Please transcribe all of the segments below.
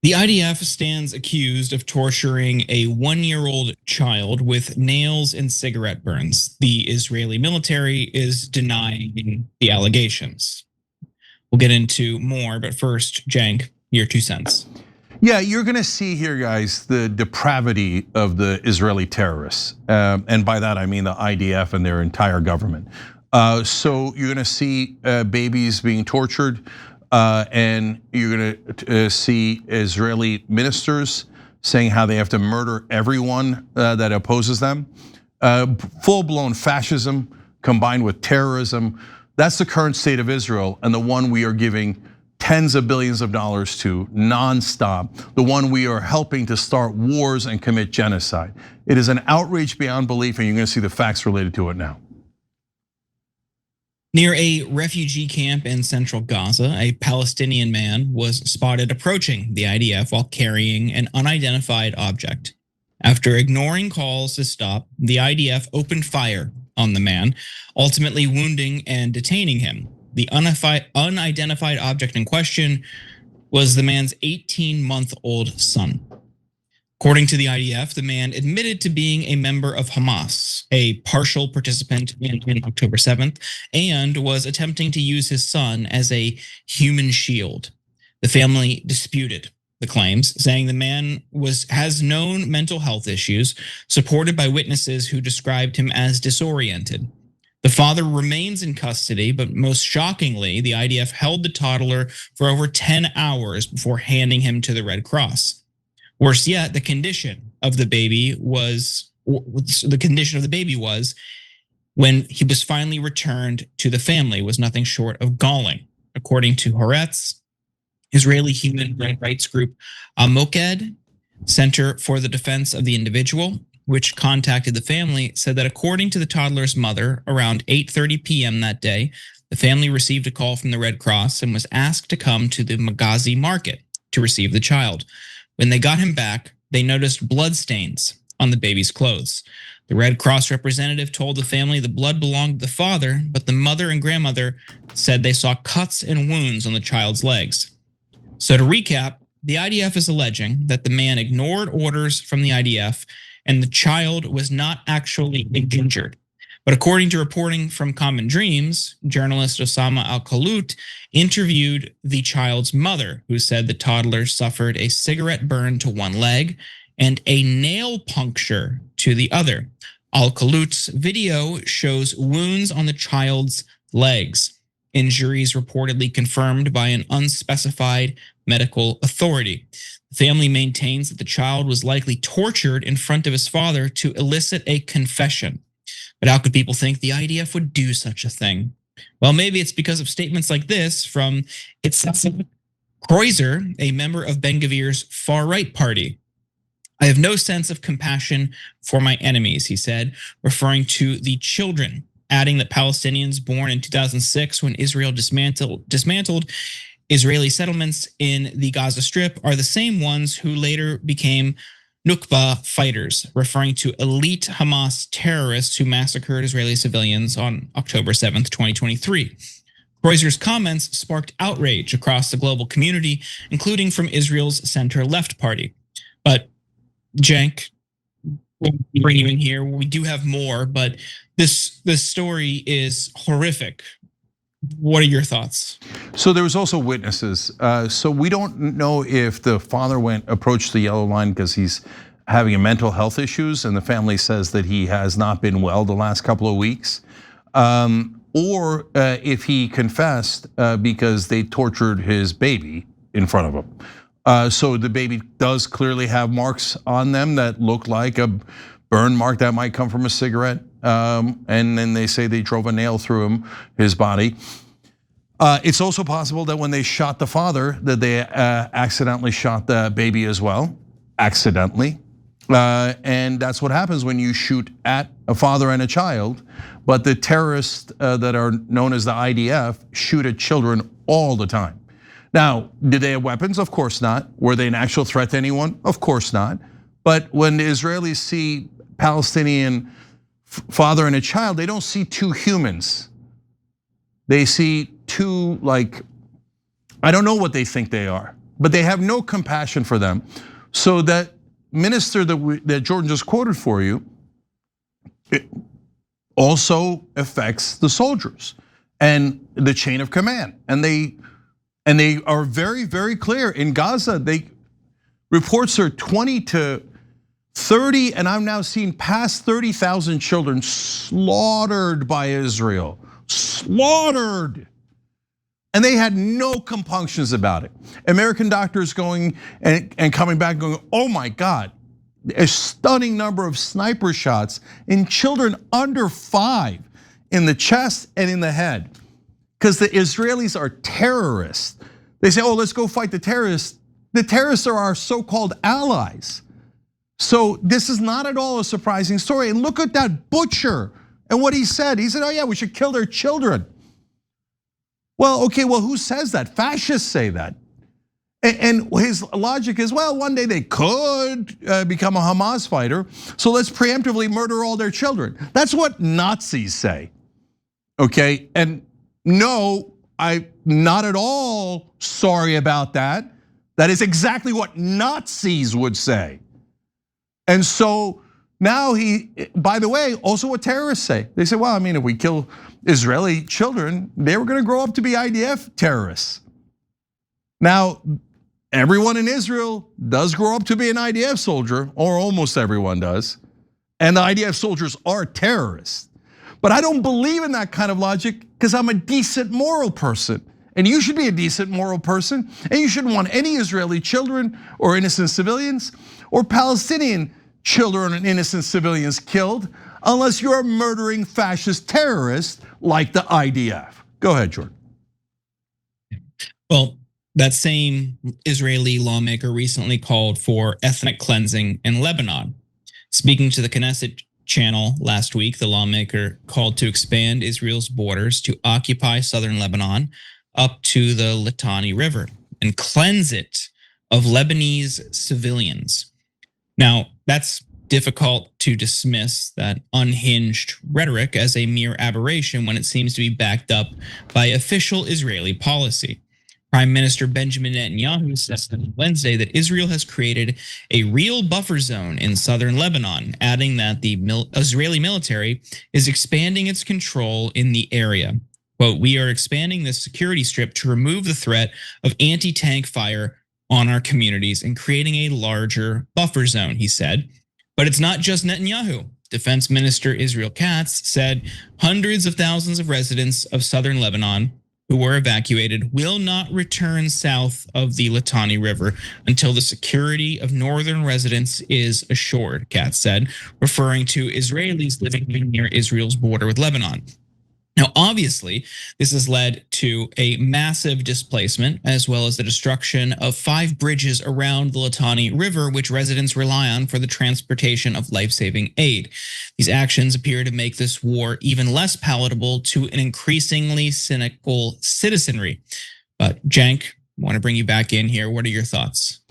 The IDF stands accused of torturing a 1-year-old child with nails and cigarette burns. The Israeli military is denying the allegations. We'll get into more, but first, Cenk, your 2 cents. Yeah, you're gonna see here, guys, the depravity of the Israeli terrorists. And by that, I mean the IDF and their entire government. So you're gonna see babies being tortured, and you're gonna see Israeli ministers saying how they have to murder everyone that opposes them. Full-blown fascism combined with terrorism. That's the current state of Israel, and the one we are giving tens of billions of dollars to nonstop, the one we are helping to start wars and commit genocide. It is an outrage beyond belief, and you're gonna see the facts related to it now. Near a refugee camp in central Gaza, a Palestinian man was spotted approaching the IDF while carrying an unidentified object. After ignoring calls to stop, the IDF opened fire on the man, ultimately wounding and detaining him. The unidentified object in question was the man's 18-month-old son. According to the IDF, the man admitted to being a member of Hamas, a partial participant in October 7th, and was attempting to use his son as a human shield. The family disputed the claims, saying the man has known mental health issues, supported by witnesses who described him as disoriented. The father remains in custody, but most shockingly, the IDF held the toddler for over 10 hours before handing him to the Red Cross. Worse yet, the condition of the baby was when he was finally returned to the family was nothing short of galling. According to Haaretz, Israeli human rights group Moked, Center for the Defense of the Individual, which contacted the family, said that according to the toddler's mother, around 8:30 p.m. that day, the family received a call from the Red Cross and was asked to come to the Magazi market to receive the child. When they got him back, they noticed bloodstains on the baby's clothes. The Red Cross representative told the family the blood belonged to the father, but the mother and grandmother said they saw cuts and wounds on the child's legs. So to recap, the IDF is alleging that the man ignored orders from the IDF and the child was not actually injured. But according to reporting from Common Dreams, journalist Osama Al-Khalut interviewed the child's mother, who said the toddler suffered a cigarette burn to one leg and a nail puncture to the other. Al-Khalut's video shows wounds on the child's legs, injuries reportedly confirmed by an unspecified medical authority. The family maintains that the child was likely tortured in front of his father to elicit a confession. But how could people think the IDF would do such a thing? Well, maybe it's because of statements like this from Itzhak Kreuzer, a member of Ben-Gvir's far-right party. I have no sense of compassion for my enemies, he said, referring to the children, adding that Palestinians born in 2006 when Israel dismantled Israeli settlements in the Gaza Strip are the same ones who later became Nukba fighters, referring to elite Hamas terrorists who massacred Israeli civilians on October 7th, 2023. Kreuzer's comments sparked outrage across the global community, including from Israel's center-left party. But Cenk, we'll bring you in here. We do have more, but this story is horrific. What are your thoughts? So there was also witnesses. So we don't know if the father approached the yellow line because he's having mental health issues, and the family says that he has not been well the last couple of weeks, or if he confessed because they tortured his baby in front of him. So the baby does clearly have marks on them that look like a burn mark that might come from a cigarette. And then they say they drove a nail through his body. It's also possible that when they shot the father, that they accidentally shot the baby as well, accidentally. And that's what happens when you shoot at a father and a child. But the terrorists that are known as the IDF shoot at children all the time. Now, did they have weapons? Of course not. Were they an actual threat to anyone? Of course not. But when the Israelis see Palestinian father and a child, they don't see two humans. They see two, like, I don't know what they think they are, but they have no compassion for them. So that minister that Jordan just quoted for you, it also affects the soldiers and the chain of command. And they are very, very clear. In Gaza, reports are 20 to 30, and I'm now seeing past 30,000 children slaughtered by Israel. Slaughtered. And they had no compunctions about it. American doctors going and coming back going, oh my God, a stunning number of sniper shots in children under 5 in the chest and in the head. Because the Israelis are terrorists. They say, oh, let's go fight the terrorists. The terrorists are our so-called allies. So this is not at all a surprising story. And look at that butcher and what he said. He said, oh yeah, we should kill their children. Well, okay, well, who says that? Fascists say that. And his logic is, well, one day they could become a Hamas fighter, so let's preemptively murder all their children. That's what Nazis say, okay? And no, I'm not at all sorry about that. That is exactly what Nazis would say. And so now by the way, also what terrorists say. They say, well, I mean, if we kill Israeli children, they were gonna grow up to be IDF terrorists. Now, everyone in Israel does grow up to be an IDF soldier, or almost everyone does. And the IDF soldiers are terrorists. But I don't believe in that kind of logic because I'm a decent moral person. And you should be a decent moral person. And you shouldn't want any Israeli children or innocent civilians or Palestinian children and innocent civilians killed unless you're a murdering fascist terrorist like the IDF. Go ahead, Jordan. Well, that same Israeli lawmaker recently called for ethnic cleansing in Lebanon. Speaking to the Knesset channel last week, the lawmaker called to expand Israel's borders to occupy southern Lebanon up to the Litani River and cleanse it of Lebanese civilians. Now, that's difficult to dismiss that unhinged rhetoric as a mere aberration when it seems to be backed up by official Israeli policy. Prime Minister Benjamin Netanyahu said on Wednesday that Israel has created a real buffer zone in southern Lebanon, adding that the Israeli military is expanding its control in the area. Quote, we are expanding this security strip to remove the threat of anti-tank fire on our communities and creating a larger buffer zone, he said. But it's not just Netanyahu. Defense Minister Israel Katz said hundreds of thousands of residents of southern Lebanon who were evacuated will not return south of the Litani River until the security of northern residents is assured, Katz said, referring to Israelis living near Israel's border with Lebanon. Now, obviously, this has led to a massive displacement as well as the destruction of 5 bridges around the Litani River, which residents rely on for the transportation of life-saving aid. These actions appear to make this war even less palatable to an increasingly cynical citizenry. But Cenk, I want to bring you back in here. What are your thoughts?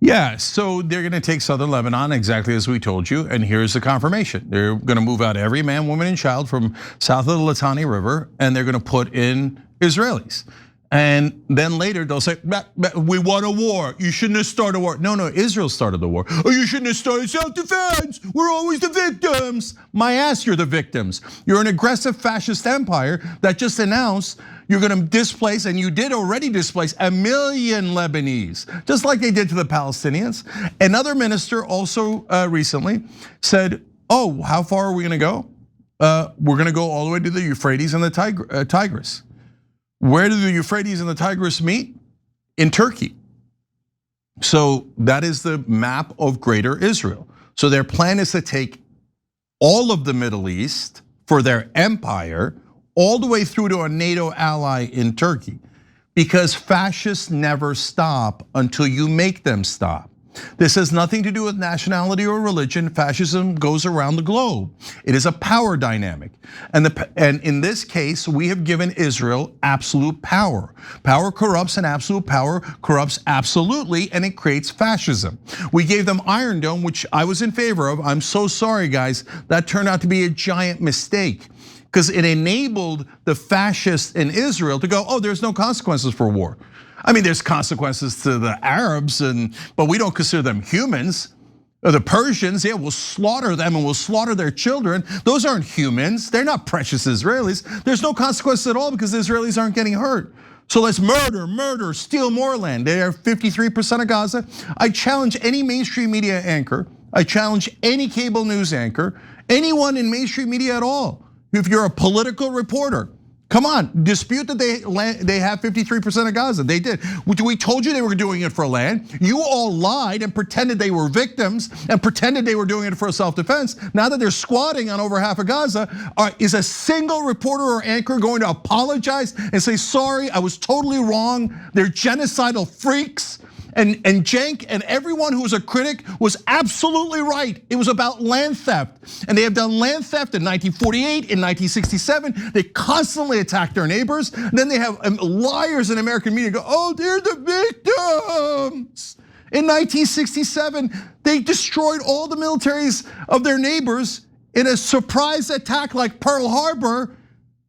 Yeah, so they're gonna take southern Lebanon exactly as we told you, and here's the confirmation. They're gonna move out every man, woman, and child from south of the Litani River, and they're gonna put in Israelis. And then later they'll say, we won a war. You shouldn't have started a war. No, Israel started the war. Oh, you shouldn't have started self-defense. We're always the victims. My ass, you're the victims. You're an aggressive fascist empire that just announced you're gonna displace, and you did already displace, 1 million Lebanese, just like they did to the Palestinians. Another minister also recently said, oh, how far are we gonna go? We're gonna go all the way to the Euphrates and the Tigris. Where do the Euphrates and the Tigris meet? In Turkey. So that is the map of greater Israel. So their plan is to take all of the Middle East for their empire, all the way through to a NATO ally in Turkey, because fascists never stop until you make them stop. This has nothing to do with nationality or religion. Fascism goes around the globe. It is a power dynamic. And in this case, we have given Israel absolute power. Power corrupts, and absolute power corrupts absolutely, and it creates fascism. We gave them Iron Dome, which I was in favor of. I'm so sorry, guys. That turned out to be a giant mistake, because it enabled the fascists in Israel to go, oh, there's no consequences for war. I mean, there's consequences to the Arabs, but we don't consider them humans. The Persians, yeah, we'll slaughter them and we'll slaughter their children. Those aren't humans. They're not precious Israelis. There's no consequences at all because the Israelis aren't getting hurt. So let's murder, steal more land. They are 53% of Gaza. I challenge any mainstream media anchor. I challenge any cable news anchor, anyone in mainstream media at all. If you're a political reporter, come on, dispute that they have 53% of Gaza. They did. We told you they were doing it for land. You all lied and pretended they were victims and pretended they were doing it for self-defense. Now that they're squatting on over half of Gaza, is a single reporter or anchor going to apologize and say, sorry, I was totally wrong. They're genocidal freaks. And Cenk and everyone who was a critic was absolutely right. It was about land theft. And they have done land theft in 1948, in 1967. They constantly attack their neighbors. And then they have liars in American media go, oh, they're the victims. In 1967, they destroyed all the militaries of their neighbors in a surprise attack like Pearl Harbor,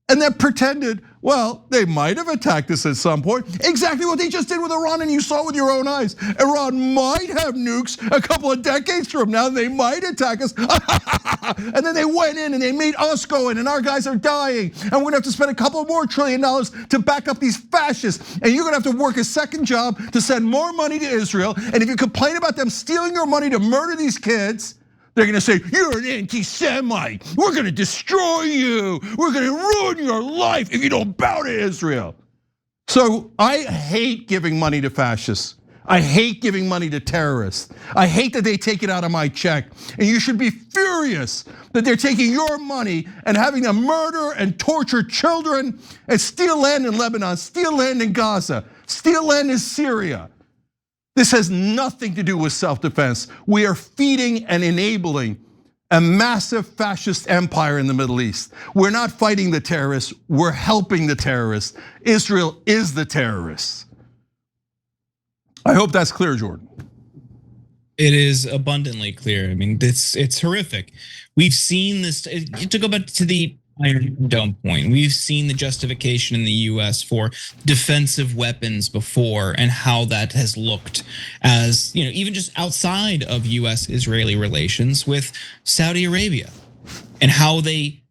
and then pretended, well, they might have attacked us at some point. Exactly what they just did with Iran, and you saw with your own eyes. Iran might have nukes a couple of decades from now. They might attack us. And then they went in and they made us go in, and our guys are dying. And we're gonna have to spend a couple more $1 trillion to back up these fascists. And you're gonna have to work a second job to send more money to Israel. And if you complain about them stealing your money to murder these kids, they're gonna say, you're an anti-Semite. We're gonna destroy you. We're gonna ruin your life if you don't bow to Israel. So I hate giving money to fascists. I hate giving money to terrorists. I hate that they take it out of my check. And you should be furious that they're taking your money and having them murder and torture children and steal land in Lebanon, steal land in Gaza, steal land in Syria. This has nothing to do with self-defense. We are feeding and enabling a massive fascist empire in the Middle East. We're not fighting the terrorists, we're helping the terrorists. Israel is the terrorists. I hope that's clear, Jordan. It is abundantly clear. I mean, it's horrific. We've seen this, to go back to the Iron Dome point, we've seen the justification in the US for defensive weapons before and how that has looked as, even just outside of US-Israeli relations with Saudi Arabia, and how they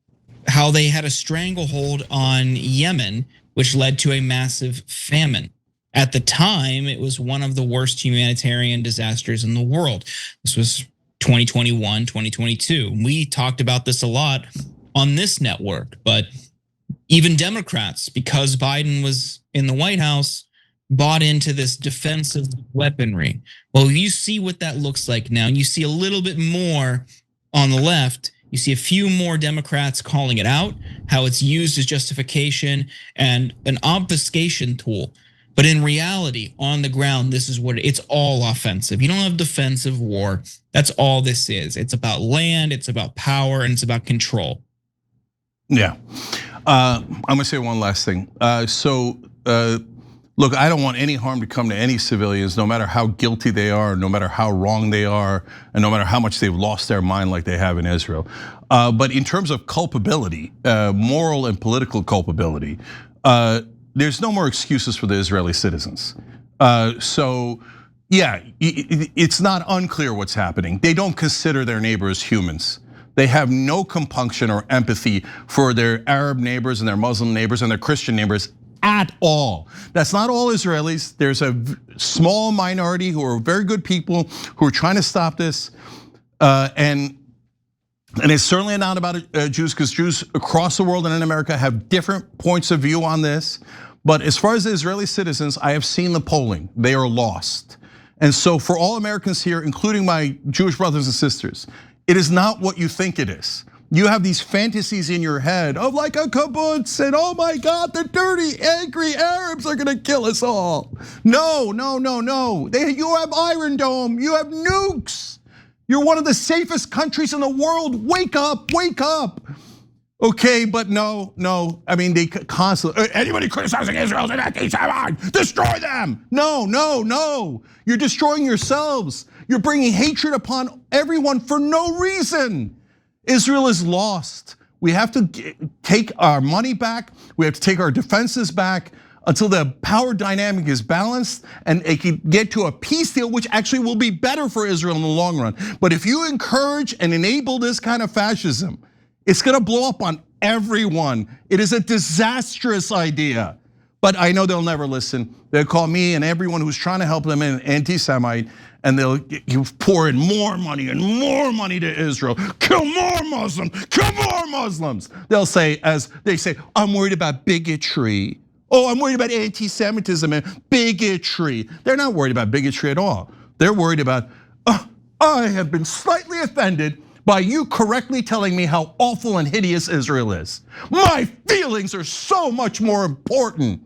had a stranglehold on Yemen, which led to a massive famine. At the time, it was one of the worst humanitarian disasters in the world. This was 2021, 2022. We talked about this a lot on this network, but even Democrats, because Biden was in the White House, bought into this defensive weaponry. Well, you see what that looks like now. You see a little bit more on the left. You see a few more Democrats calling it out, how it's used as justification and an obfuscation tool. But in reality, on the ground, this is what it's all offensive. You don't have defensive war. That's all this is. It's about land, it's about power, and it's about control. Yeah, I'm gonna say one last thing. Look, I don't want any harm to come to any civilians, no matter how guilty they are, no matter how wrong they are, and no matter how much they've lost their mind like they have in Israel. But in terms of culpability, moral and political culpability, there's no more excuses for the Israeli citizens. So yeah, it's not unclear what's happening. They don't consider their neighbors humans. They have no compunction or empathy for their Arab neighbors and their Muslim neighbors and their Christian neighbors at all. That's not all Israelis. There's a small minority who are very good people who are trying to stop this. And it's certainly not about Jews, because Jews across the world and in America have different points of view on this. But as far as the Israeli citizens, I have seen the polling. They are lost. And so for all Americans here, including my Jewish brothers and sisters, it is not what you think it is. You have these fantasies in your head of like a kibbutz and oh my God, the dirty, angry Arabs are gonna kill us all. No. You have Iron Dome, you have nukes. You're one of the safest countries in the world. Wake up. Okay, but no. I mean, they constantly, anybody criticizing Israel is an anti-Semite, destroy them. No. You're destroying yourselves. You're bringing hatred upon everyone for no reason. Israel is lost. We have to take our money back. We have to take our defenses back. until the power dynamic is balanced and it can get to a peace deal, which actually will be better for Israel in the long run. But if you encourage and enable this kind of fascism, it's gonna blow up on everyone. It is a disastrous idea. But I know they'll never listen. They'll call me and everyone who's trying to help them an anti-Semite, and they'll pour in more money to Israel. Kill more Muslims, kill more Muslims. They'll say, as they say, I'm worried about bigotry. Oh, I'm worried about anti-Semitism and bigotry. They're not worried about bigotry at all. They're worried about, I have been slightly offended by you correctly telling me how awful and hideous Israel is. My feelings are so much more important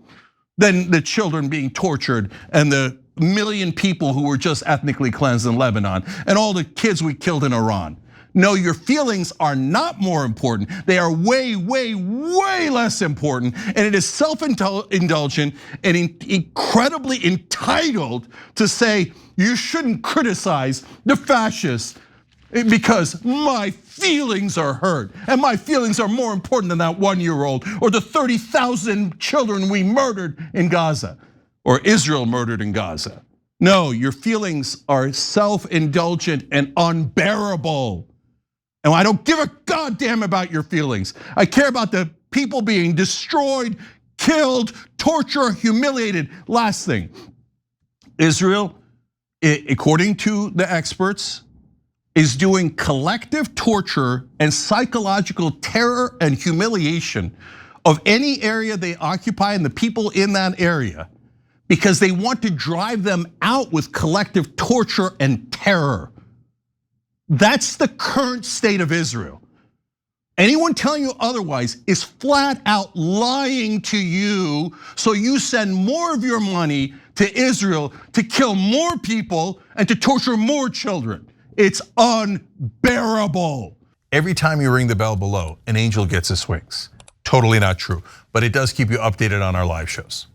than the children being tortured and the million people who were just ethnically cleansed in Lebanon and all the kids we killed in Iran. No, your feelings are not more important. They are way, way, way less important. And it is self-indulgent and incredibly entitled to say you shouldn't criticize the fascists because my feelings are hurt and my feelings are more important than that 1-year-old or the 30,000 children we murdered in Gaza or Israel murdered in Gaza. No, your feelings are self-indulgent and unbearable. And I don't give a goddamn about your feelings. I care about the people being destroyed, killed, tortured, humiliated. Last thing, Israel, according to the experts, is doing collective torture and psychological terror and humiliation of any area they occupy and the people in that area because they want to drive them out with collective torture and terror. That's the current state of Israel. Anyone telling you otherwise is flat out lying to you, so you send more of your money to Israel to kill more people and to torture more children. It's unbearable. Every time you ring the bell below, an angel gets his wings. Totally not true, but it does keep you updated on our live shows.